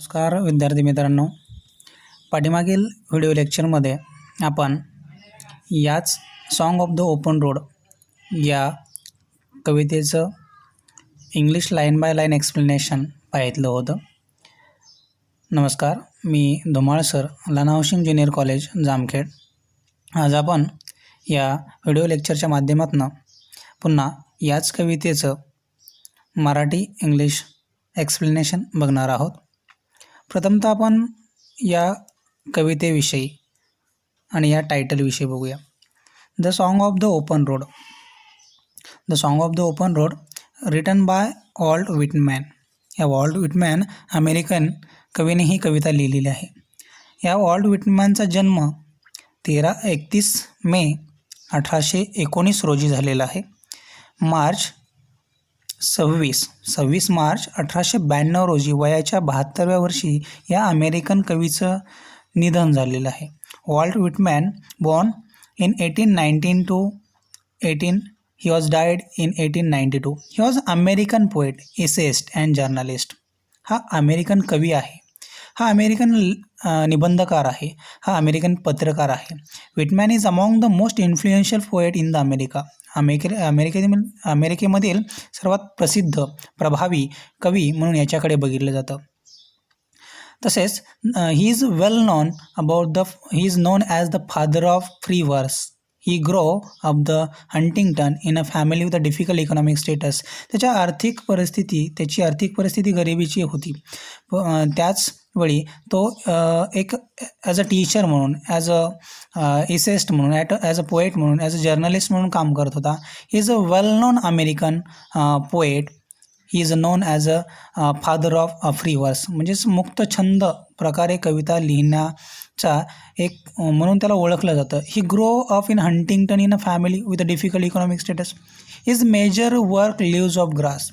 नमस्कार विद्यार्थी मित्रांनो, पाठीमागील व्हिडिओ लेक्चरमध्ये आपण याच song of the open road या कवितेचं English line by line explanation पाहितलं होतं. नमस्कार, मी Dhumal sir, Lana housing junior college Jamkhed. आज आपण या व्हिडिओ लेक्चरच्या माध्यमातून पुन्हा याच कवितेचं मराठी इंग्लिश एक्सप्लेनेशन बघणार आहोत. प्रथमतः आपण या कवितेविषयी आणि या टायटलविषयी बघूया. The song of the open road. The song of the open road written by Walt Whitman. या वॉल्ट व्हिटमॅन अमेरिकन कवीने ही कविता लिहिलेली आहे. या वॉल्ट व्हिटमॅनचा जन्म 31 मे 1819 रोजी झालेला आहे. 26 मार्च 1892 रोजी वयाच्या 72व्या वर्षी या अमेरिकन कवीचं निधन झालेलं आहे. Walt Whitman born in 1819 to 18 he was died in 1892. he was American poet, essayist and journalist. हा अमेरिकन कवी आहे, हा अमेरिकन निबंधकार आहे, हा अमेरिकन पत्रकार आहे. Whitman is among the most influential poet in the America. अमेरिकेमधील सर्वात प्रसिद्ध प्रभावी कवी म्हणून याच्याकडे बघितलं जातं. तसेच he is well known he is known as the father of free verse. He grow up the Huntington in a family with a difficult economic status. त्याची आर्थिक परिस्थिती गरिबीची होती. त्याचवेळी तो एक ॲज अ टीचर म्हणून, ॲज अ एसेस्ट म्हणून, ॲज अ पोएट म्हणून, ॲज अ जर्नलिस्ट म्हणून काम करत होता. He is a well known American poet. He is known as a father of free वर्स. म्हणजेच मुक्त छंद प्रकारे कविता लिहिण्याचा एक म्हणून त्याला ओळखलं जातं. He grow up in Huntington in a family with a difficult economic status. His major work Leaves of Grass,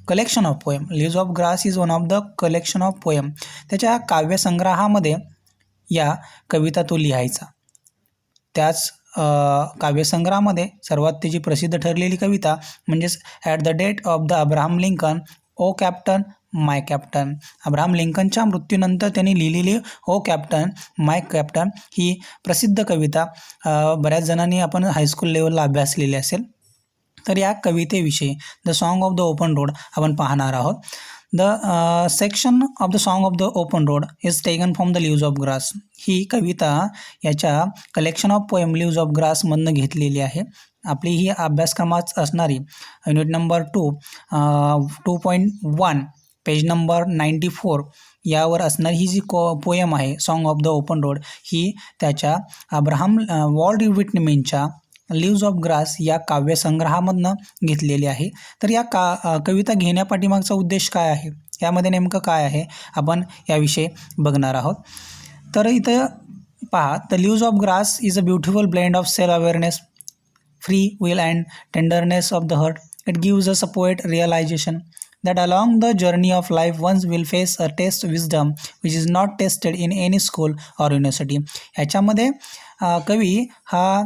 collection of poem. Leaves of grass is one of the collection of poem. त्याच्या काव्यसंग्रहामध्ये या कविता तो लिहायचा. त्याच काव्यसंग्रहामध्ये सर्वात त्याची प्रसिद्ध ठरलेली कविता म्हणजेच at the date of the Abraham Lincoln, O Captain my Captain. Abraham लिंकनच्या मृत्यूनंतर त्यांनी लिहिलेली ओ कॅप्टन माय कॅप्टन ही प्रसिद्ध कविता बऱ्याच जणांनी आपण हायस्कूल लेवलला अभ्यासलेली असेल. तर या कवितेविषयी the song of the open Road आपण पाहणार आहोत. The section of the song of the open Road is taken from the leaves of Grass. ही कविता याच्या collection of poem Leaves of ग्रासमधनं घेतलेली आहे. आपली ही अभ्यासक्रमात असणारी युनिट नंबर 2.1 पेज नंबर 94 यावर असणारी ही जी पोएम आहे Song of the open Road ही त्याच्या वॉल्ट व्हिटमॅनच्या लिव्ज ऑफ ग्रास या काव्यसंग्रहामधनं घेतलेली आहे. तर या कविता घेण्यापाठीमागचा उद्देश काय आहे, यामध्ये नेमकं काय आहे, आपण याविषयी बघणार आहोत. तर इथं पहा, the leaves of grass is a beautiful blend of self awareness, free will and tenderness of the heart. It gives us a poet realisation that along the journey of life one will face a test wisdom which is not tested in any school or university. ह्याच्यामध्ये कवी हा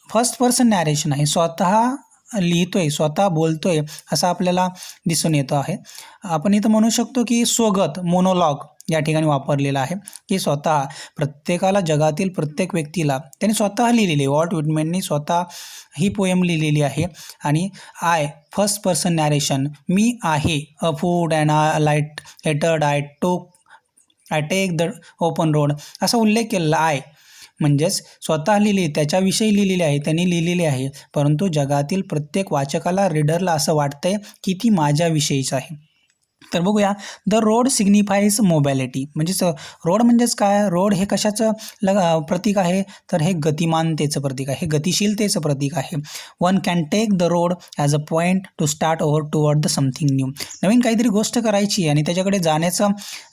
first person narration आहे, स्वतः लिहितोय, स्वतः बोलतोय असं आपल्याला दिसून येतं आहे. आपण इथं म्हणू शकतो की स्वगत, मोनोलॉग या ठिकाणी वापरलेला आहे, की स्वतः प्रत्येकाला, जगातील प्रत्येक व्यक्तीला त्यांनी स्वतः लिहिलेली. वॉल्ट व्हिटमॅननी स्वतः ही पोएम लिहिलेली आहे. आणि फर्स्ट पर्सन नॅरेशन, मी आहे, a foot and light hearted I take the open road असा उल्लेख केलेला. म्हणजेच स्वतः लिहिली, त्याच्याविषयी लिहिलेली आहे, त्यांनी लिहिलेली आहे, परंतु जगातील प्रत्येक वाचकाला, रीडरला असं वाटतंय की ती माझ्याविषयीच आहे. तर बघूया, द रोड सिग्निफाईज मोबॅलिटी. म्हणजेच रोड म्हणजेच काय, रोड हे कशाचं प्रतीक आहे, तर हे गतिमानतेचं प्रतीक आहे, हे गतिशीलतेचं प्रतीक आहे. One can take the road as a point to start over toward the something new. नवीन काहीतरी गोष्ट करायची आणि त्याच्याकडे जाण्याचा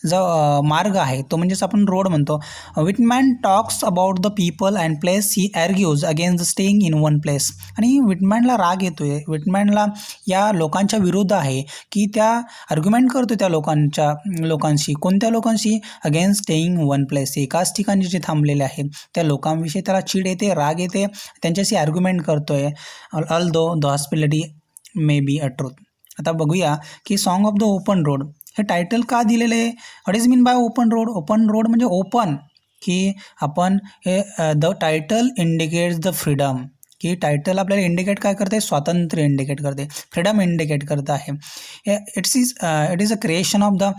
जो मार्ग आहे तो म्हणजेच आपण रोड म्हणतो. Whitman talks about the people and place. He argues against the staying in one place. आणि व्हिटमॅनला राग येतोय, व्हिटमॅनला या लोकांच्या विरुद्ध आहे की त्या आर्ग्युमेंट करतो त्या लोकांशी. कोणत्या लोकांशी, अगेन्स्ट स्टेईंग वन प्लेस. एकाच ठिकाणी जे थांबलेले आहेत त्या लोकांविषयी त्याला चीड येते, राग येते, त्यांच्याशी आर्ग्युमेंट करतोय. Although the hospitality may be a truth. आता बघूया की song of the open road हे टायटल का दिलेलं आहे? What is mean bye open road? Open road म्हणजे ओपन, की आपण हे the title indicates the freedom, की टायटल आपल्याला इंडिकेट काय करते? स्वातंत्र्य इंडिकेट करते, फ्रीडम इंडिकेट करत आहे. It is a creation of the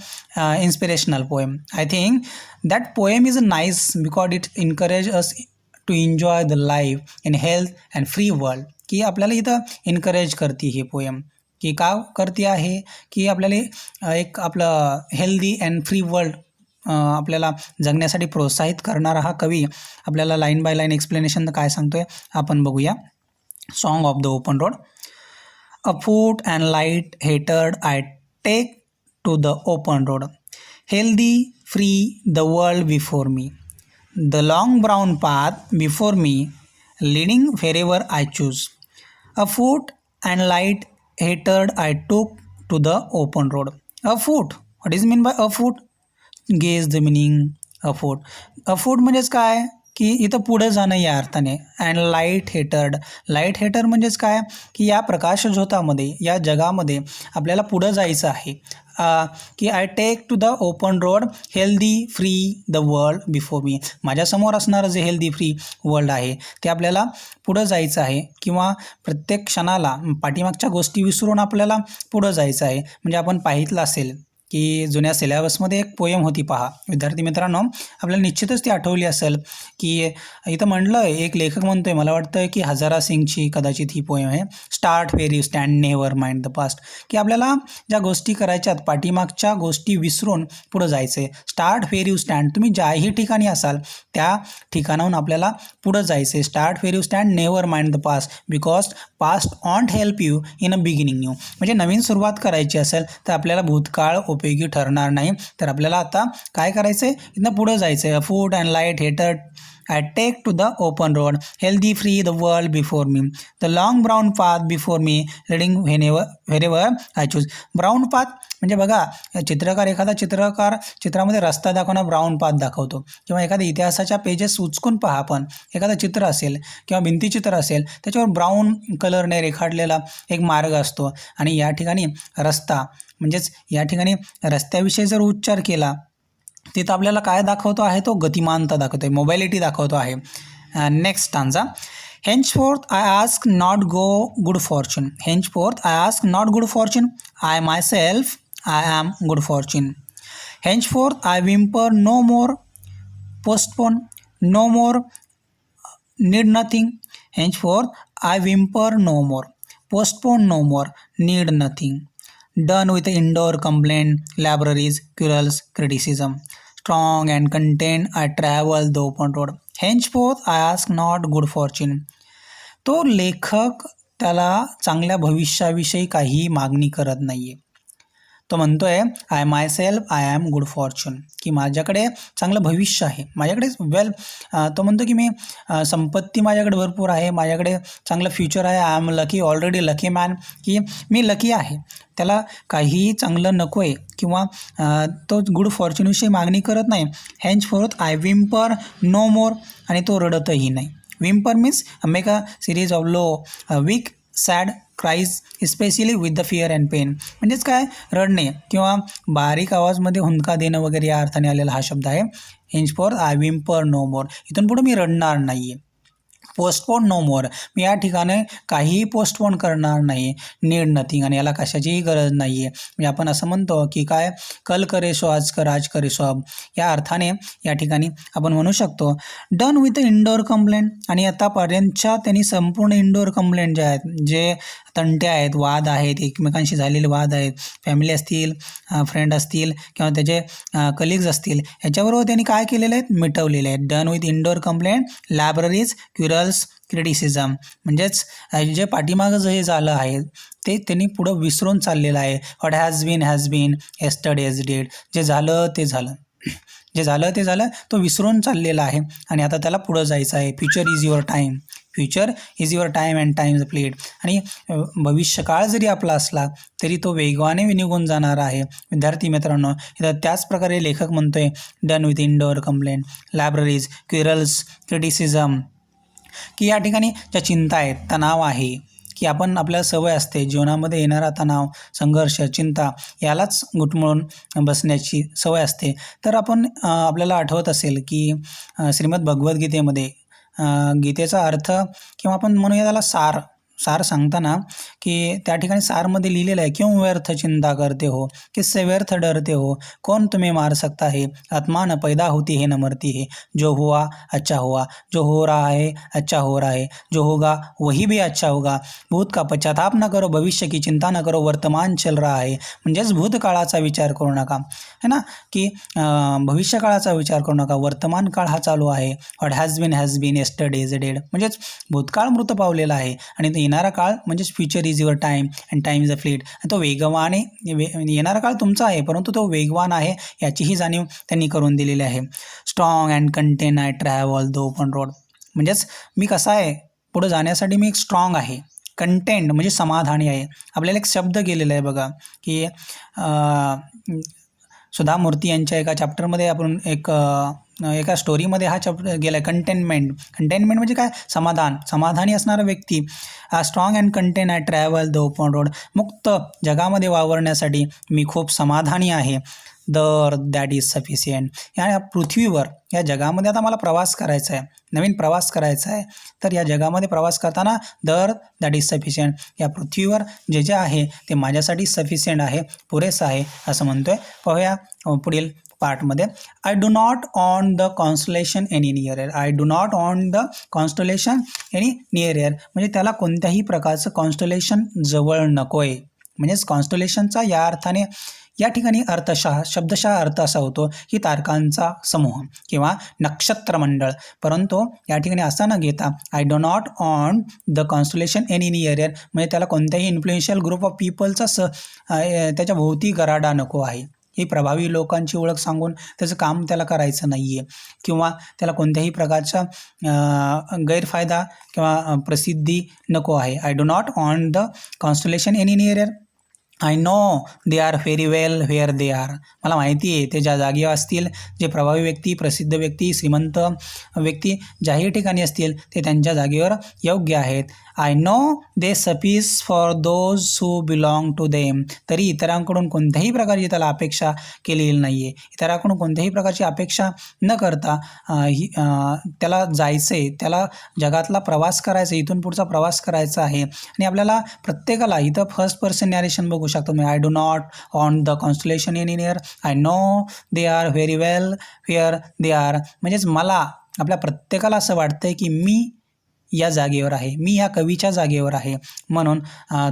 inspirational poem. I think that poem is nice because it encourage us to enjoy the life in health and free world, की आपल्याला इथं encourage करते ही poem, की का करते आहे? की आपल्याला एक आपलं हेल्दी अँड फ्री वर्ल्ड आपल्याला जगण्यासाठी प्रोत्साहित करणारा हा कवी आपल्याला लाईन बाय लाईन एक्सप्लेनेशन काय सांगतोय आपण बघूया. Song of the open road. Afoot and light hearted I take to the open road, healthy free the world before me, the long brown path before me, leading wherever I choose, afoot and light hearted I took to the open road. Afoot, what is mean by afoot? Gauge the meaning afoot. Afoot म्हणजेच काय? की इथं पुढं जाणं या अर्थाने. And light hatred, light हेटर म्हणजेच काय? की या प्रकाशझोतामध्ये, या जगामध्ये आपल्याला पुढं जायचं आहे. की I take to the open road, healthy free the world before me, माझ्यासमोर असणारं जे हेल्दी फ्री वर्ल्ड आहे ते आपल्याला पुढं जायचं आहे, किंवा प्रत्येक क्षणाला पाठीमागच्या गोष्टी विसरून आपल्याला पुढं जायचं आहे. म्हणजे आपण पाहितलं असेल की जुन्या सिलेबसमध्ये एक पोएम होती पहा विद्यार्थी मित्रांनो, आपल्याला निश्चितच ती आठवली असेल. की इथं म्हणलं आहे, एक लेखक म्हणतोय, मला वाटतं की हजारा सिंगची कदाचित ही पोएम आहे, start where you stand never mind the past, की आपल्याला ज्या गोष्टी करायच्यात पाठीमागच्या गोष्टी विसरून पुढं जायचं आहे. स्टार्ट वेअर यू स्टँड, तुम्ही ज्याही ठिकाणी असाल त्या ठिकाणाहून आपल्याला पुढं जायचं आहे. Start where you stand never mind the past because past won't help you in a beginning new, म्हणजे नवीन सुरुवात करायची असेल तर आपल्याला भूतकाळ उपयोगी ठरणार नाही. तर आपल्याला आता काय करायचं आहे? इथनं पुढं जायचं आहे. फूड अँड लाईट हेटर I take to the open road, healthy free the world before me, the long brown path before me, leading wherever I choose. Brown path म्हणजे बघा, एखादा चित्रकार चित्रामध्ये रस्ता दाखवणं ब्राऊन पाथ दाखवतो, किंवा एखाद्या इतिहासाच्या पेजेस उचकून पहा आपण, एखादं चित्र असेल किंवा भिंतीचित्र असेल त्याच्यावर ब्राऊन कलरने रेखाटलेला एक मार्ग असतो. आणि या ठिकाणी रस्ता म्हणजेच या ठिकाणी रस्त्याविषयी जर उच्चार केला तिथं आपल्याला काय दाखवतो आहे? तो गतिमानता दाखवतो आहे, मोबॅलिटी दाखवतो आहे. Next stanza. Henceforth I ask not good fortune, henceforth I ask not good fortune, I myself I am good fortune. Henceforth I whimper no more, postpone no more, need nothing. Henceforth I whimper no more, postpone no more, need nothing. Done with indoor complaint, libraries, querels, criticism. Strong and content, I travel the open road. Henceforth, I ask not good fortune. तो लेखक त्याला चांगल्या भविष्याविषयी काही मागणी करत नाही आहे. तो म्हणतोय I myself I am good Fortune, की माझ्याकडे चांगलं भविष्य आहे, माझ्याकडे तो म्हणतो की मी संपत्ती माझ्याकडे भरपूर आहे, माझ्याकडे चांगलं फ्युचर आहे, I am lucky, already lucky man, की मी लकी आहे. त्याला काहीही चांगलं नको आहे, किंवा तो गुड फॉर्च्यूनविषयी मागणी करत नाही. Henceforth I whimper no more, आणि तो रडतही नाही. Whimper means make a series of low weak sad cries especially with the fear and pain, म्हणजेच काय? रडणे किंवा बारीक आवाजमध्ये हुंदका देणं वगैरे या अर्थाने आलेला हा शब्द आहे. हेंचफोर्थ आय विम्पर नो मोर, इथून पुढे मी रडणार नाही आहे. पोस्टपोन नो मोर, मी या ठिकाणी काहीही पोस्टपोन करणार नाही. नीड नथिंग, आणि याला कशाचीही गरज नाही आहे. म्हणजे आपण असं म्हणतो की काय? कल करे सो आज कर, आज करे सो अब, या अर्थाने या ठिकाणी आपण म्हणू शकतो. डन विथ इंडोर कंप्लेंट, आणि आतापर्यंतच्या त्यांनी संपूर्ण इंडोर कंप्लेंट जे आहेत, जे तंटे आहेत, वाद आहेत, एकमेकांशी झालेले वाद आहेत, फॅमिली असतील, फ्रेंड असतील, किंवा त्याचे कलिग्ज असतील, याच्याबरोबर त्यांनी काय केलेले आहेत? मिटवलेले आहेत. Done with indoor complaint, libraries, querulous, criticism, म्हणजेच जे पाठीमागं जे झालं आहे ते त्यांनी पुढं विसरून चाललेलं आहे. What has been yesterday is dead, जे झालं ते झालं, जे झालं ते झालं, तो विसरून चाललेला आहे आणि आता त्याला पुढं जायचं आहे. Future is your time, future is your time and time is played, आणि भविष्यकाळ जरी आपला असला तरी तो वेगवाने निघून जाणार आहे. विद्यार्थी मित्रांनो, इथं त्याच प्रकारे लेखक म्हणतोय done with indoor complaint, libraries, querulous, criticism, की या ठिकाणी ज्या चिंता आहेत, तणाव आहे, की आपण आपल्याला सवय असते जीवनामध्ये येणारा तणाव, संघर्ष, चिंता यालाच गुटमळून बसण्याची सवय असते. तर आपण आपल्याला आठवत असेल की श्रीमद भगवद्गीतेमध्ये गीतेचा अर्थ किंवा आपण म्हणूया त्याला सार सांगताना की त्या ठिकाणी सारमध्ये लिहिलेलं आहे, क्यों व्यर्थ चिंता करते हो, किससे व्यर्थ डरते हो, कौन तुम्हें मार सकता है, आत्मा न पैदा होती है न मरती है, जो हुआ अच्छा हुआ, जो हो रहा है अच्छा हो रहा है, जो होगा वही भी अच्छा होगा, भूत का पश्चाताप न करो, भविष्य की चिंता न करो, वर्तमान चल रहा है. म्हणजेच भूतकाळाचा विचार करू नका, है ना, की भविष्यकाळाचा विचार करू नका, वर्तमान काळ हा चालू आहे. What has been yesterday is dead. म्हणजेच भूतकाळ मृत पावलेला आहे आणि येणारा काळ म्हणजेच future is your time and time is a fleet. तो वेगवाने येणारा काळ तुमचा आहे परंतु तो वेगवान आहे याचीही जाणीव त्यांनी करून दिलेली आहे. Strong and content I travel the open road. म्हणजेच मी कसा आहे, पुढे जाण्यासाठी मी एक स्ट्रॉंग आहे. कंटेंट म्हणजे समाधानी आहे. आपल्याला एक शब्द गेलेला आहे बघा की सुधा मूर्ती यांच्या एका चॅप्टरमध्ये आपण एका स्टोरीमध्ये हा चॅप्टर गेला आहे, कंटेनमेंट. कंटेनमेंट म्हणजे काय, समाधानी असणारा व्यक्ती. Strong and content I travel the open road. मुक्त जगामध्ये वावरण्यासाठी मी खूप समाधानी आहे. That is sufficient. या पृथ्वीवर या जगामध्ये आता मला प्रवास करायचा आहे, नवीन प्रवास करायचा आहे. तर या जगामध्ये प्रवास करताना दॅट इज सफिशियंट. या पृथ्वीवर जे जे आहे ते माझ्यासाठी सफिशियंट आहे, पुरेसं आहे असं म्हणतोय. पाहूया पुढील पार्टमध्ये. I do not want the constellation any near air. I do not want the constellation any near air म्हणजे त्याला कोणत्याही प्रकारचं कॉन्स्टलेशन जवळ नको आहे. म्हणजेच कॉन्स्टलेशनचा या अर्थाने या ठिकाणी शब्दशः अर्थ असा होतो की तारकांचा समूह किंवा नक्षत्रमंडळ. परंतु या ठिकाणी असा न घेता I do not want the constellation any near air म्हणजे त्याला कोणत्याही इन्फ्लुएन्शियल ग्रुप ऑफ पीपलचा त्याच्या भोवती गराडा नको आहे. ही प्रभावी लोकांची ओळख सांगून त्याचं काम त्याला करायचं नाही आहे किंवा त्याला कोणत्याही प्रकारचा गैरफायदा किंवा प्रसिद्धी नको आहे. I do not want the constellation any near air. I know they are very well where they R. मला माहिती आहे ते ज्या जागी असतील, जे प्रभावी व्यक्ती, प्रसिद्ध व्यक्ती, श्रीमंत व्यक्ती ज्याही ठिकाणी असतील ते त्यांच्या जागेवर योग्य आहेत. I know they suffice for those who belong to them. तरी इतरांकडून कोणत्याही प्रकारची त्याला अपेक्षा केलेली नाही आहे. इतरांकडून कोणत्याही प्रकारची अपेक्षा न करता त्याला जायचं आहे, त्याला जगातला प्रवास करायचा, इथून पुढचा प्रवास करायचा आहे. आणि आपल्याला प्रत्येकाला इथं फर्स्ट पर्सन नॅरेशन बघू शकतो. मी I do not want the constellation any nearer. I know they are very well where they are म्हणजेच मला, आपल्या प्रत्येकाला असं वाटतंय की मी या जागेवर आहे, मी या कवीच्या जागेवर आहे. म्हणून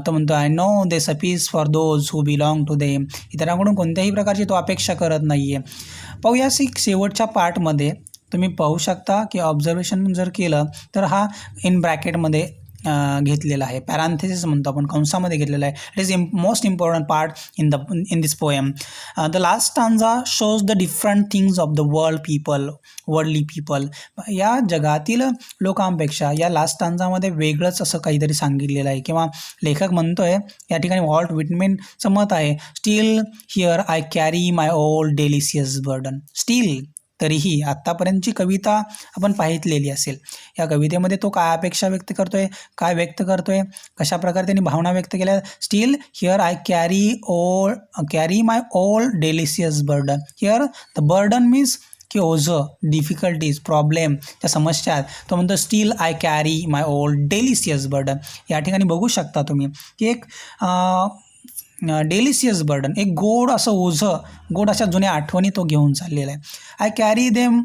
तो म्हणतो I know they suffice for those who belong to them. इतरांकडून कोणत्याही प्रकारची तो अपेक्षा करत नाही आहे. पाहूया शेवटच्या पार्टमध्ये तुम्ही पाहू शकता की ऑब्झर्वेशन जर केलं तर हा इन ब्रॅकेटमध्ये घेतलेला आहे, पॅरांथेसिस म्हणतो आपण, कंसामध्ये घेतलेला आहे. It is most important part in this poem. The last stanza shows the different things of the worldly people. या जगातील लोकांपेक्षा या लास्ट स्टांजामध्ये वेगळंच असं काहीतरी सांगितलेलं आहे किंवा लेखक म्हणतोय या ठिकाणी वॉल्ट व्हिटमॅनचं मत आहे, steel here I carry my old delicious burden. Steel तरीही आत्तापर्यंतची कविता आपण पाहितलेली असेल. या कवितेमध्ये तो काय अपेक्षा व्यक्त करतोय, काय व्यक्त करतोय, कशा प्रकारे त्यांनी भावना व्यक्त केल्या. Steel here I carry my old delicious burden. Here the burden means की ओझं, डिफिकल्टीज, प्रॉब्लेम, त्या समस्या आहेत. तो म्हणतो still I carry my old delicious burden. या ठिकाणी बघू शकता तुम्ही की एक डेलिशियस बर्डन, एक गोड असं ओझं, गोड अशा जुन्या आठवणी तो घेऊन चाललेला आहे. I carry them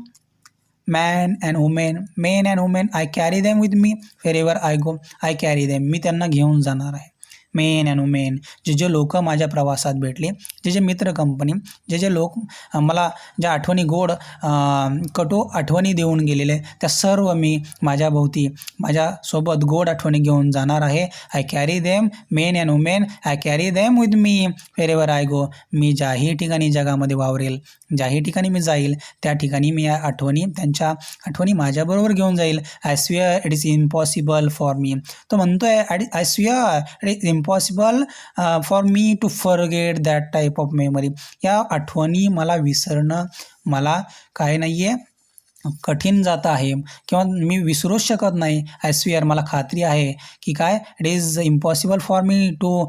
man and women I carry them with me wherever I go. I carry them, मी त्यांना घेऊन जाणार आहे. मेन अँड वुमेन, जे लोक माझ्या प्रवासात भेटले, जे मित्र कंपनी, जे लोक मला ज्या आठवणी गोड कटू आठवणी देऊन गेलेले, त्या सर्व मी माझ्या भोवती माझ्यासोबत गोड आठवणी घेऊन जाणार आहे. I carry them men and women I carry them with me wherever I go. मी ज्याही ठिकाणी जगामध्ये वावरेल, ज्याही ठिकाणी मी जाईल त्या ठिकाणी मी त्यांच्या आठवणी माझ्याबरोबर घेऊन जाईल. I swear it is impossible for me. तो म्हणतोय I swear it is impossible for me to forget that type of memory. या आठवणी मला विसरणं मला काय नाही आहे, कठीण जात आहे किंवा मी विसरूच शकत नाही. आय स्वेअर, मला खात्री आहे की काय, it is impossible for me to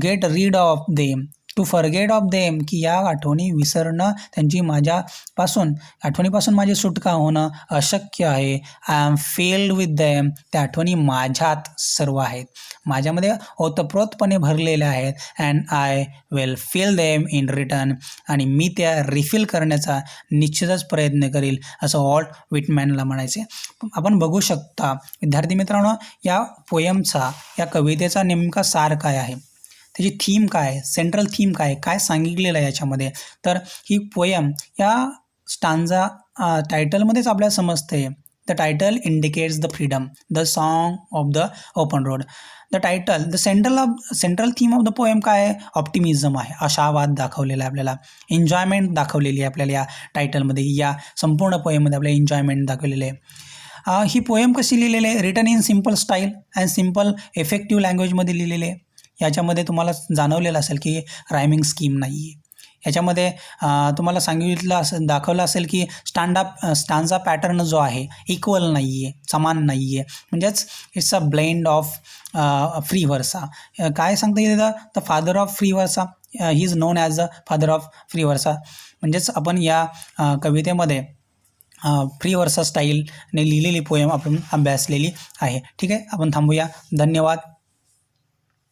get rid of them, to forget of them, की या आठवणी विसरणं, त्यांची माझ्यापासून आठवणीपासून माझी सुटका होणं अशक्य आहे. I am filled with them, त्या आठवणी माझ्यात सर्व आहेत, माझ्यामध्ये ओतप्रोतपणे भरलेल्या आहेत. And I will fill them in return, आणि मी त्या रिफिल करण्याचा निश्चितच प्रयत्न करील, असं वॉल्ट व्हिटमॅनला म्हणायचे. आपण बघू शकता विद्यार्थी मित्रांनो, या पोयमचा, या कवितेचा नेमका सार काय आहे, त्याची थीम काय, सेंट्रल थीम काय, काय सांगितलेलं आहे याच्यामध्ये. तर ही पोयम या स्टांजा टायटलमध्येच आपल्याला समजते. The title indicates the freedom, the song of the open road. The title, the central theme of the poem काय आहे, ऑप्टिमिझम आहे, आशावाद दाखवलेला आहे आपल्याला, एन्जॉयमेंट दाखवलेली आहे आपल्याला या टायटलमध्ये, या संपूर्ण पोएममध्ये आपल्याला एन्जॉयमेंट दाखवलेले आहे. ही पोएम कशी लिहिलेली आहे, written in simple style and simple effective लँग्वेजमध्ये लिहिलेली आहे. याच्यामध्ये तुम्हाला जाणवलेलं असेल की रायमिंग स्कीम नाही आहे. याच्यामध्ये तुम्हाला दाखवलं असेल की स्टांजा पॅटर्न जो आहे इक्वल नाही आहे, समान नाही आहे, म्हणजेच it's a blend of free वर्सा. काय सांगता येतं, द फादर ऑफ फ्री वर्सा, ही is known as the father of free वर्सा. म्हणजेच आपण या कवितेमध्ये फ्री वर्सा स्टाईलने लिहिलेली पोएम आपण अभ्यासलेली आहे. ठीक आहे, आपण थांबूया. धन्यवाद.